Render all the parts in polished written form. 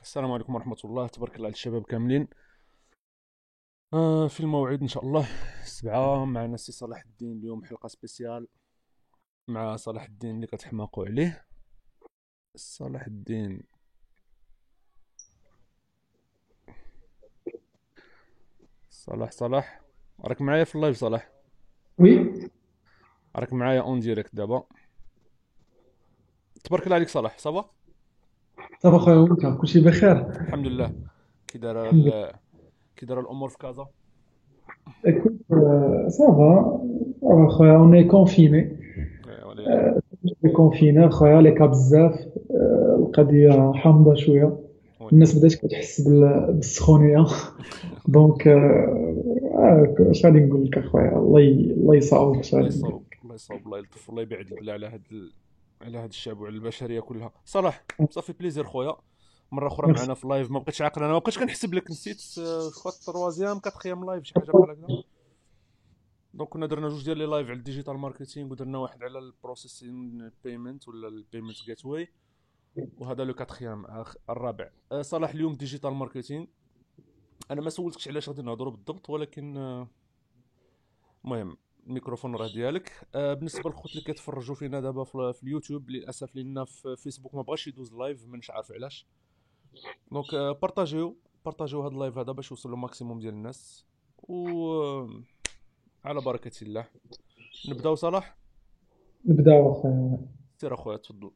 السلام عليكم ورحمة الله، تبارك الله على الشباب كاملين. في الموعد إن شاء الله 7 معنا سي صلاح الدين. اليوم حلقة سبيسيال مع صلاح الدين اللي كتحماقوا عليه. صلاح الدين، صلاح راك معايا في اللايف؟ صلاح وي. راك معايا اون ديريكت دابا؟ تبارك الله عليك صلاح، صافا؟ صافا خويا، وانت كلشي بخير؟ الحمد لله. كي دايره الحمد لله. كي دايره الامور في كازا؟ Écoute, ça va خويا، on est confiné. وليلة. confiné خويا، ليكا بزاف. القضية حامضة شوية. وي. الناس بدات كتحس بالسخونية. دونك اش غادي نقول لك اخويا، الله يصاوبك، اش الله غادي نقول يصاوب، الله يصاوب، الله يلطف، الله يبعد البلا على على هاد الشعب وعلى البشريه كلها. صلاح، لك. صافي بليزير خويا، مره اخرى ميرسي. معنا في لايف. ما بقيتش عاقل، انا ما بقيتش كنحسب لك، نسيت خو التروازيام كاتخيام لايف شي حاجه بحال هكذا. دونك كنا درنا جوج ديال لي لايف على الديجيتال ماركتينغ، ودرنا واحد على البروسيسين بيمنت ولا البيمنت جيت واي، وهذا لو كاتخيام الرابع. صلاح، اليوم ديجيتال ماركتينغ. انا ما سولتكش علاش غادي نهضروا بالضبط، ولكن المهم الميكروفون راه ديالك. بالنسبه للخوت اللي كيتفرجوا فينا دابا في اليوتيوب، للاسف لينا في فيسبوك ما بغاش يدوز لايف، مانيش عارف علاش. دونك بارطاجيو هذا اللايف هذا باش يوصل للماكسيموم ديال الناس، و على بركه الله نبداو. صلاح، نبداو اخويا. سير اخويا، تفضل.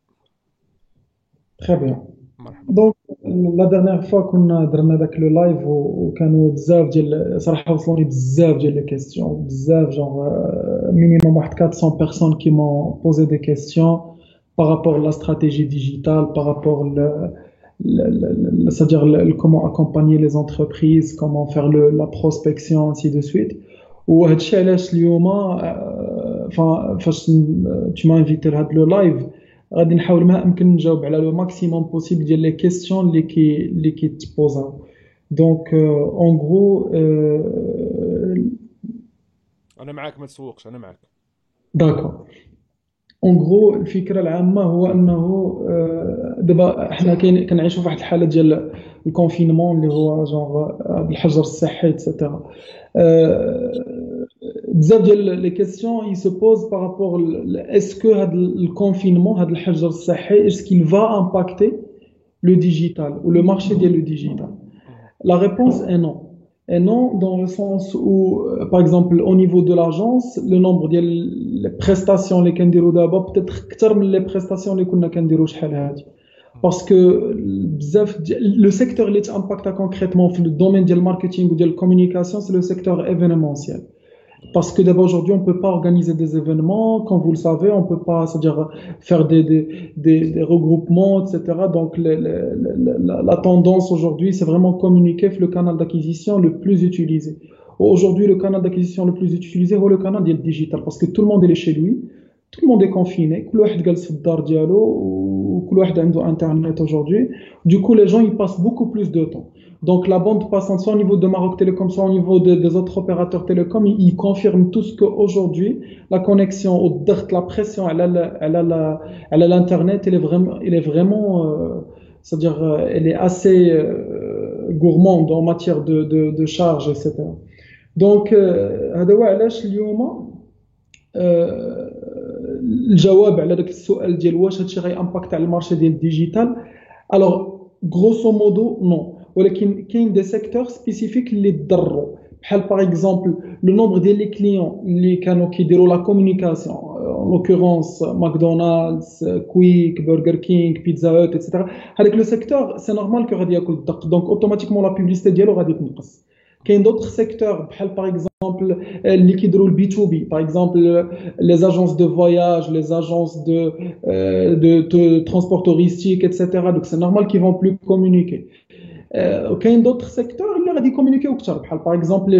تخي بيان. مرحبا. دونك لا ديرنيغ فوا كنا درنا داك لو لايف وكانوا بزاف ديال صراحه، وصلوني بزاف ديال لي كيسيون، بزاف جونغ مينيموم واحد 400 بيرسون كي مون بوزي دي كيسيون بارابور لا استراتيجي ديجيتال، بارابور c'est-à-dire comment accompagner les entreprises, comment faire la prospection, ainsi de suite. وهذا الشيء علاش اليوم فاش tu m'as invité لهذا لو لايف غادي نحاول ما امكن نجاوب على لو ماكسيموم بوسيبل ديال لي كيسيون اللي كي تبوزاو. دونك اون غرو انا معاك، ما تسوقش، انا معاك. داكور. اون غرو الفكره العامه هو انه دابا حنا كنعيشوا في واحد الحاله ديال الكونفينمون اللي هو جونغ الحجر الصحي اكسيتيرا. بزاف ديال لي كيسيون يي سو بوز بارابور اسكو هذا الكونفينمون، هذا الحجر الصحي، اسكو va impacter le digital ou le marché ديال le digital. La réponse est non. Et non, dans le sens où, par exemple, au niveau de l'agence, le nombre de les prestations les كنديروا d'abord peut-être أكثر من les prestations اللي كنا كنديروا شحال هادي. Parce que le secteur qui impacte concrètement dans le domaine du marketing ou de la communication, c'est le secteur événementiel. Parce que d'abord aujourd'hui, on ne peut pas organiser des événements, comme vous le savez, on ne peut pas, c'est-à-dire faire des regroupements, etc. Donc la tendance aujourd'hui, c'est vraiment communiquer le canal d'acquisition le plus utilisé. Aujourd'hui, le canal d'acquisition le plus utilisé est le canal digital, parce que tout le monde est chez lui, tout le monde est confiné, كل واحد جالس في الدار ديالو وكل واحد عنده internet aujourd'hui. Du coup, les gens ils passent beaucoup plus de temps. Donc la bande passante, soit au niveau de Maroc Télécom, soit au niveau des autres opérateurs télécoms, ils confirment tous qu'aujourd'hui, la connexion, la pression, elle a l'internet, elle est vraiment, c'est-à-dire, elle est assez gourmande en matière de charge, etc. Donc, هذا هو علاش اليوم الجواب على داك السؤال ديال واش هادشي غيامباكت على المارشي ديال الديجيتال. الوغ غروسو مودو نو، ولكن كاين دي سيكتور سبيسيفيك اللي تضروا، بحال باغ اكزومبل لو نومبر ديال لي كليون اللي كانوا كيديروا لا كومونيكاسيون، en l'occurrence ماكدونالدز، كويك، برجر كينج، بيتزا هوت اكسيتيرا. هذاك لو سيكتور سي نورمال كو غادي ياكل الدق، دونك اوتوماتيكمون لا بوبليسيتي ديالو غادي تنقص. كاين d'autres secteurs بحال باغ اكزومبل اللي كيديروا البي تو بي، باغ اكزومبل les agences de voyage, les agences de transport touristique, etc. Donc c'est normal qu'ils vont plus communiquer. وكاين d'autres secteurs اللي غادي يكومونيكيو اكثر، بحال باغ اكزومبل لي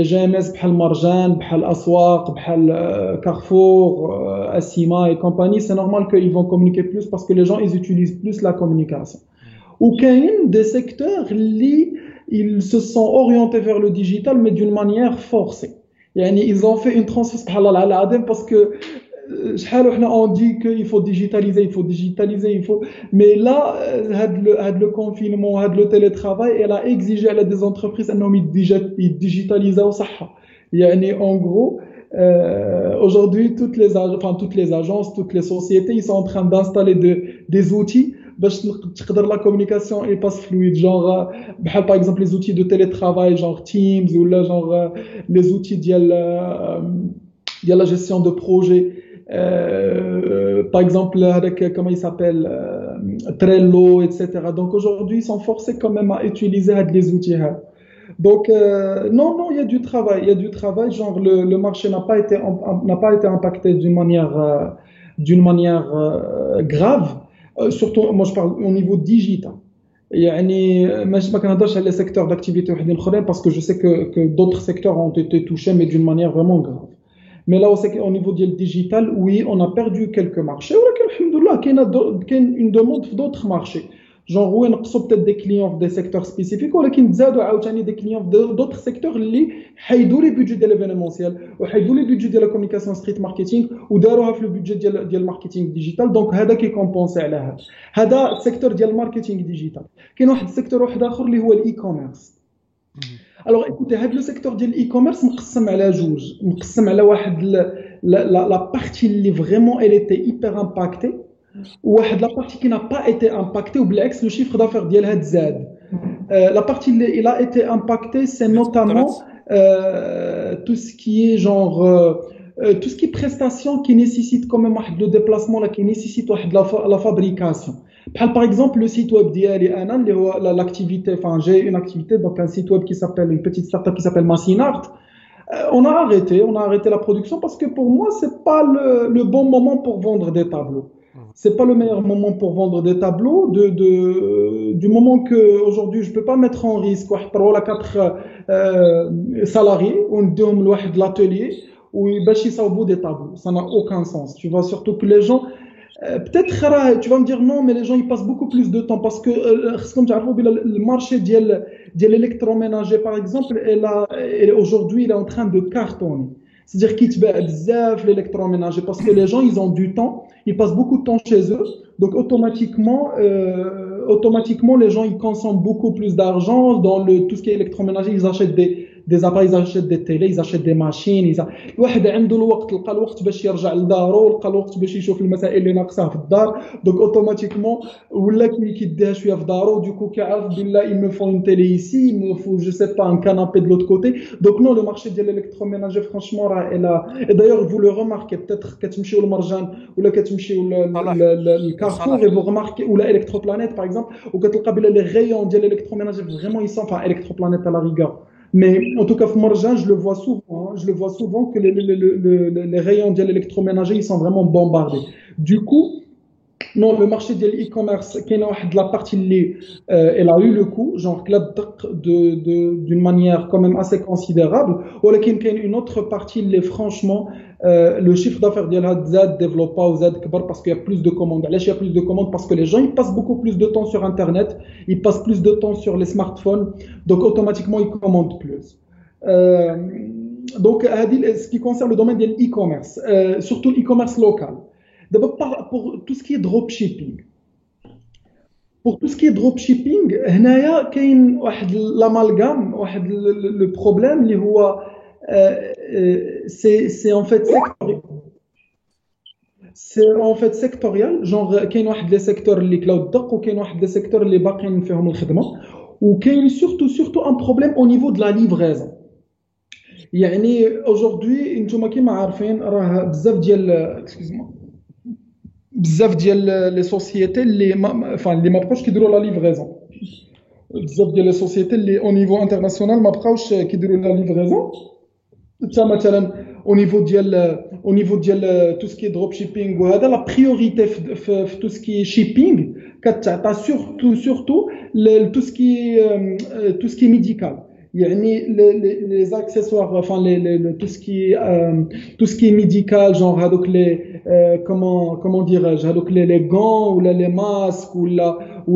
جي ام اس بحال مرجان، بحال اسواق، بحال كارفور، اسيما et compagnie. C'est normal qu'ils vont communiquer plus parce que les gens ils utilisent plus la communication. Ou كاين des secteurs اللي ils se sont orientés vers le digital mais d'une manière forcée. يعني ils ont fait une transition سبحان الله العظيم parce que شحال وحنا on dit qu'il faut digitaliser, il faut digitaliser, il faut. Mais là, le confinement, le télétravail, elle a exigé à des entreprises انهم digitalisent صح. يعني en gros, aujourd'hui toutes les agences, toutes les sociétés, ils sont en train d'installer des outils باش تقدر la communication et passe fluide, genre بحال par exemple les outils de télétravail genre Teams ou là genre les outils ديال la gestion de projet. Par exemple, avec, comment il s'appelle, Trello, etc. Donc aujourd'hui, ils sont forcés quand même à utiliser les outils. Donc non, non, il y a du travail, il y a du travail. Genre le marché n'a pas été impacté d'une manière grave. Surtout, moi je parle au niveau digital. يعني ماشي ما كنهضرش على les secteurs d'activité وحدين اخرين parce que je sais que d'autres secteurs ont été touchés mais d'une manière vraiment grave. Mais là, au niveau du digital, oui, on a perdu quelques marchés. Alhamdoulilah, il y a une demande d'autres marchés. Genre, oui, on a peut-être des clients des secteurs spécifiques, ou des clients d'autres secteurs qui ont les budgets de l'événementiel, ou les budgets de la communication street marketing, ou le budget de marketing digital. Donc, c'est qui compense à ça. C'est le secteur du marketing digital. Il y a un secteur qui est l'e-commerce. Alors écoutez, le secteur de l'e-commerce مقسم على جوج مقسم على واحد la partie اللي vraiment elle était hyper impactée وواحد la partie qui n'a pas été impactée وبالعكس le chiffre d'affaires ديالها تزاد. La partie اللي il a été impactée c'est notamment tout ce qui est genre tout ce qui est prestation qui nécessite quand même le déplacement là qui nécessite la fabrication. Par exemple, le site web d'IALI, l'activité, enfin, j'ai une activité, donc un site web qui s'appelle, une petite startup qui s'appelle Massinart. On a arrêté la production parce que pour moi, c'est pas le bon moment pour vendre des tableaux. C'est pas le meilleur moment pour vendre des tableaux du moment que aujourd'hui, je peux pas mettre en risque, 3 à 4 salariés, on donne l'atelier, ou ils s'en des tableaux. Ça n'a aucun sens. Tu vois, surtout que les gens, peut-être tu vas me dire non mais les gens ils passent beaucoup plus de temps parce que comme tu le marché de l'électroménager par exemple aujourd'hui il est en train de cartonner, c'est-à-dire qu'il te bat bzaf l'électroménager parce que les gens ils ont du temps, ils passent beaucoup de temps chez eux, donc automatiquement les gens ils consomment beaucoup plus d'argent dans tout ce qui est électroménager, ils achètent des appareils, ils achètent des télés, ils achètent des machines. الواحد عنده الوقت لقى الوقت باش يرجع لدارو لقى الوقت باش يشوف المسائل اللي ناقصه في الدار دونك اوتوماتيكمون ولا كيديها شويه في دارو دوكو كيعرف بالله il me faut une télé ici, il me faut je sais pas un canapé de l'autre côté. Donc non, le marché de l'électroménager franchement et d'ailleurs vous le remarquez peut-être كتمشيو للمرجان ولا كتمشيو للكارفور et vous remarquez ou la Electroplanète par exemple وكتلقى بالله les rayons de l'électroménager vraiment ils sont enfin Electroplanète à la rigueur. Mais en tout cas, Marjan, je le vois souvent que les rayons de l'électroménager, ils sont vraiment bombardés. Du coup, non, le marché de l'e-commerce, la partie elle a eu le coup, genre d'une manière quand même assez considérable. Ou une autre partie, franchement, le chiffre d'affaires de la Z développe pas ou Z parce qu'il y a plus de commandes. Là, il y a plus de commandes parce que les gens ils passent beaucoup plus de temps sur Internet, ils passent plus de temps sur les smartphones, donc automatiquement ils commandent plus. Donc, ce qui concerne le domaine de l'e-commerce, surtout l'e-commerce local. D'abord, pour tout ce qui est dropshipping. Pour tout ce qui est dropshipping, il y a l'amalgame, le problème, c'est en fait sectoriel. C'est en fait sectoriel, genre كاين واحد les secteurs اللي كلاو الدق وكاين واحد les secteurs اللي باقيين فيهم الخدمة وكاين surtout un problème au niveau de la livraison. يعني aujourd'hui انتم كيما عارفين راه بزاف ديال لي سوسيتي اللي ما بقاوش كيديروا لا ليفريزون بزاف ديال لي سوسيتي اللي او نيفو انترناسيونال ما بقاوش كيديروا لا ليفريزون حتى مثلا او نيفو ديال تو سكي دروب شيبينغ وهذا لا بريوريتي في تو سكي شيبينغ كتعطى سورتو تو سكي ميديكال يعني les accessoires enfin tout ce qui est médical genre هذوك les comment dirais-je هذوك les gants ou les masques ou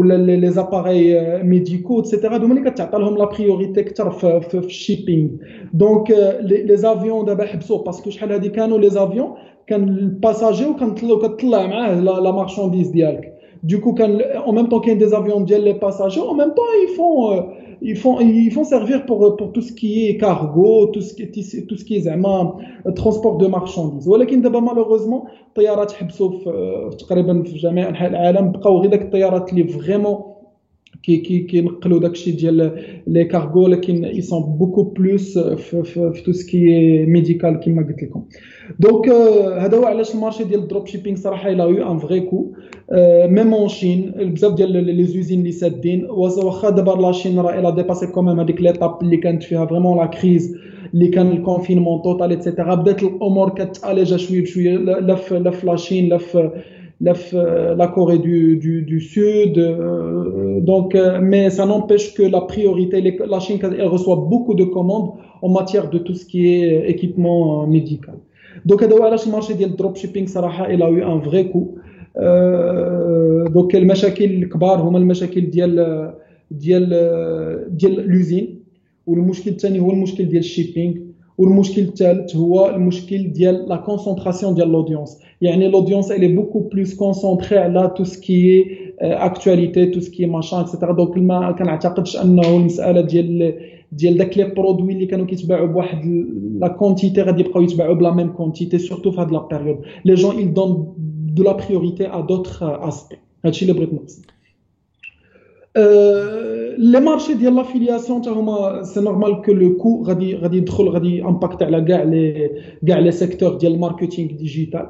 les appareils médicaux etc. donc ملي كتعطى لهم la priorité اكثر في shipping. Donc les avions دابا حبسوا parce que شحال هذه كانوا les avions كان الباساجي وكتطلع معاه لا مارشانديز ديالك. دوكو كان en même temps كاين des avions ديال les passagers, en même temps ils font servir pour tout ce qui est cargo, tout ce qui est زعما transport de marchandises. ولكن دابا malheureusement الطيارات حبسوا في تقريبا في جميع انحاء العالم، بقاو غير داك الطيارات اللي فريمون كينقلوا داكشي ديال لي كارغو، لكن ils sont beaucoup plus في tout ce qui est médical كما قلت لكم. دونك هذا هو علاش المارشي ديال الدروب شيبينغ صراحه الى يو ان فري كو. ميم اون شين بزاف ديال لي زوزين اللي سادين، واخا دابا لا شين راه الى ديباسي كوميم هذيك ليطاب اللي كانت فيها فريمون لا كريز اللي كان الكونفينمون توتال ايتترا، بدات الامور كتالجا شويه بشويه، لا في لا شين لا في la Corée du Sud. Donc, mais ça n'empêche que la priorité, la Chine, elle reçoit beaucoup de commandes en matière de tout ce qui est équipement médical. Donc, هذا هو علاش المارشي ديال الدروب شيبينغ صراحه il a eu un vrai coup. Donc المشاكل الكبار هما المشاكل ديال لوزين، والمشكل الثاني هو المشكل ديال الشيبينغ، والمشكل الثالث هو المشكل ديال لا كونسونطراسيون ديال لودونس. يعني لودونس elle est beaucoup plus concentrée على tout ce qui est actualité, tout ce qui est machin etc. دونك ما كنعتقدش انه المساله ديال داك لي برودوي اللي كانوا كيتباعوا بواحد لا كونتيتي غادي يبقاو يتباعوا بلا ميم كونتيتي، سورتو في هاد لا بيريود لي جون ils donnent de la priorité à d'autres aspects. هادشي اللي بغيت نقص. لي مارشي ديال لافيلياسيون حتى هما سي نورمال كو لو كو غادي يدخل، غادي امباكت على كاع لي سيكتور ديال الماركتينغ ديجيتال،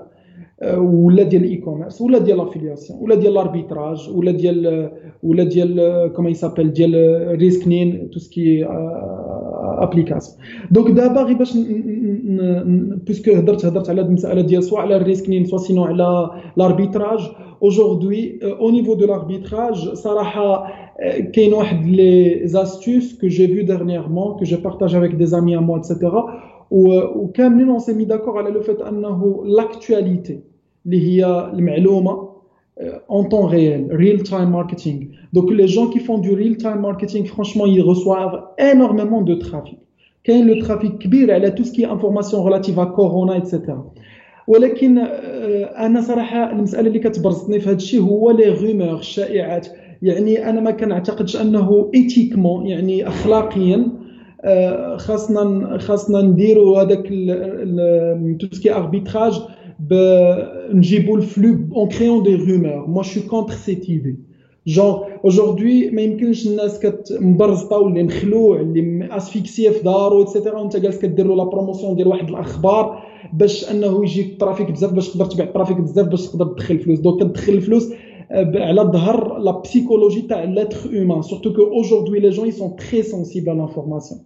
ولا ديال الاي كوميرس، ولا ديال لافيلياسيون، ولا ديال لاربيتراج، ولا ديال كومون يسابيل ديال ريسكنين تو سكي ابليكاسيون. دونك دابا غير باش بيسكو هضرت على هاد المساله ديال سواء على الريسكنين سواء سينو على لاربيتراج. Aujourd'hui, au niveau de l'arbitrage, صراحة كاين واحد les astuces que j'ai vu dernièrement, que je partage avec des amis à moi, etc. وكاملين on s'est mis d'accord على le fait أنه l'actualité اللي هي المعلومة en temps réel, real time marketing. Donc les gens qui font du real time marketing, franchement, ils reçoivent énormément de trafic. كاين le trafic كبير على tout ce qui est information relative à Corona, etc. ولكن انا صراحه المساله اللي كتبرزني في هذا الشيء هو لي رومور، الشائعات. يعني انا ما كنعتقدش انه ايتيكمون، يعني اخلاقيا خاصنا نديروا هذاك توسكي اربيتراج، نجيبوا الفلو اون كريون دي رومور. مو جو كونتر سيت ايدي. جون اجوردي ما يمكنش الناس كتمبرزطه واللي مخلوع اللي اسفيكسيه في دارو ايتترا، وانت جالس كدير له لا بروموسيون ديال واحد الاخبار باش انه يجيك الترافيك بزاف، باش تقدر تبيع الترافيك بزاف، باش تقدر تدخل فلوس. دونك كتدخل الفلوس على ظهر لا بسيكولوجي تاع لاتر هيومان، سورتو كو اوجوردي لي جون ils sont très sensibles à l'information.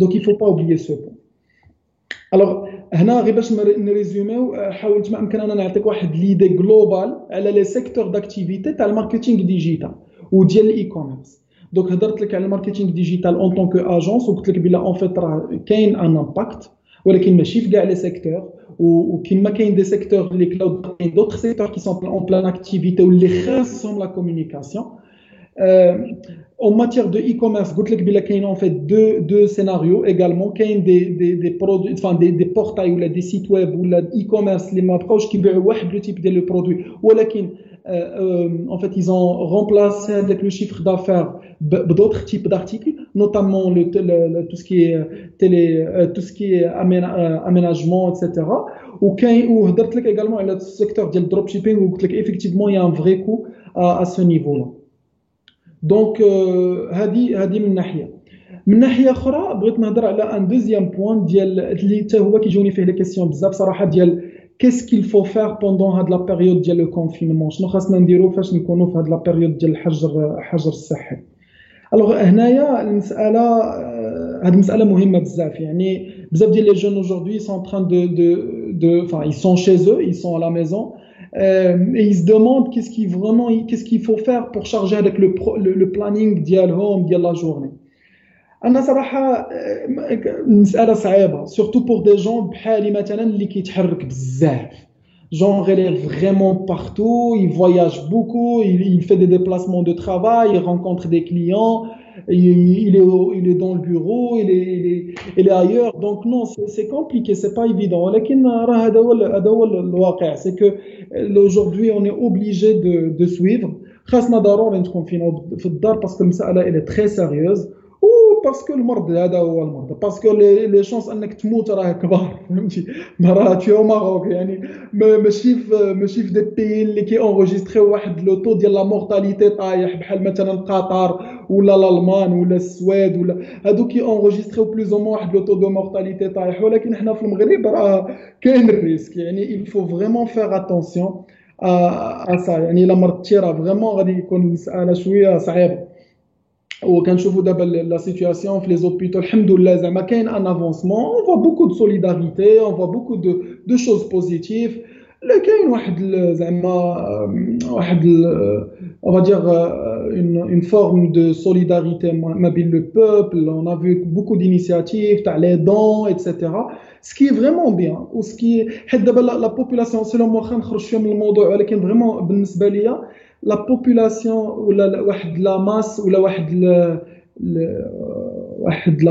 Donc il faut pas oublier ce point. Alors هنا غير باش نريزوميو، حاولت ما امكن انا نعطيك واحد ليدي جلوبال على لي سيكتور داكتيفيتي تاع الماركتينغ ديجيتال وديال الاي كوميرس. دونك هضرت لك على الماركتينغ ديجيتال اون طون كو اجونس، وقلت لك بلا اون فيت راه كاين ان امباكت، ولكن ماشي في كاع لي سيكتور. وكما كاين دي سيكتور اللي كلاود، كاين دوطخ سيكتور كي سون اون بلان اكتيفيتي واللي خاصهم لا كومونيكاسيون. En matière de e-commerce, قلت لك بلا كاين en fait deux scénarios également. كاين des produits, enfin des portails ولا des sites web ولا e-commerce اللي ما بقاوش كيبيعوا واحد لو تيب ديال لو برودوي، ولكن en fait ils ont remplacé avec le chiffre d'affaires d'autres types d'articles, notamment tout ce qui est tout ce qui est aménagement, etc. وهضرت لك également على السيكتور ديال الدروب شيبينغ، وقلت لك effectivement il y a un vrai coup à ce niveau-là. دونك هذه من ناحيه اخرى بغيت نهضر على ان دوزيام بوين ديال اللي حتى هو كيجوني فيه لي كيسيون بزاف صراحه، ديال كيس كيل فو فير بوندون هاد لا بيريود ديال لو كونفينمون. شنو خاصنا نديرو فاش نكونوا في هاد لا بيريود ديال الحجر الصحي. الوغ هنايا المساله، هاد المساله مهمه بزاف. يعني بزاف ديال لي جون اجوردي سون تران دو enfin ils sont chez eux, ils sont à la maison. Et ils se demandent qu'est-ce qu'il faut faire pour charger avec le planning ديالهم ديال la journée. انا صراحه مساله صعيبه surtout pour des gens بحالي مثلا اللي كيتحرك بزاف، genre il est vraiment partout, il voyage beaucoup, il fait des déplacements de travail, il rencontre des clients. il est dans le bureau, il est ailleurs. Donc non, c'est compliqué, c'est pas évident. ولكن راه هذا هو الواقع. C'est que aujourd'hui on est obligé de suivre. خاصنا ضروري نكون فينا في الدار باسكو المسألة elle est très sérieuse. باسكو المرض هذا هو المرض باسكو لي شونس انك تموت راه كبار فهمتي. راه تيو ماروك يعني ماشي في دي بيي اللي كي اونجستري واحد لو تو ديال لا مورتاليتي طايح بحال مثلا قطر ولا الالمان ولا السويد ولا هادو كي اونجستري بلوز او واحد لو تو دو مورتاليتي طايح. ولكن حنا في المغرب راه كاين الريسك يعني il faut vraiment faire attention à ça. يعني الا مرضتي راه فريمون غادي يكون المساله شويه صعيبه. وكنشوفوا دابا لا سيتوياسيون في لي زوبيتو الحمد لله زعما كاين ان افونسمون. اون فوا بوكو دو سوليداريتي، اون فوا بوكو دو شوز بوزيتيف. لا كاين واحد زعما واحد on va dire une forme de solidarité ما بين le peuple. On a vu beaucoup d'initiatives تاع les dons etc. ce qui est vraiment bien و ce qui حيت دابا لا population سلام واخا نخرج شويه من الموضوع ولكن فريمون بالنسبه ليا لا بوبولاسيون ولا واحد لا ماس ولا واحد واحد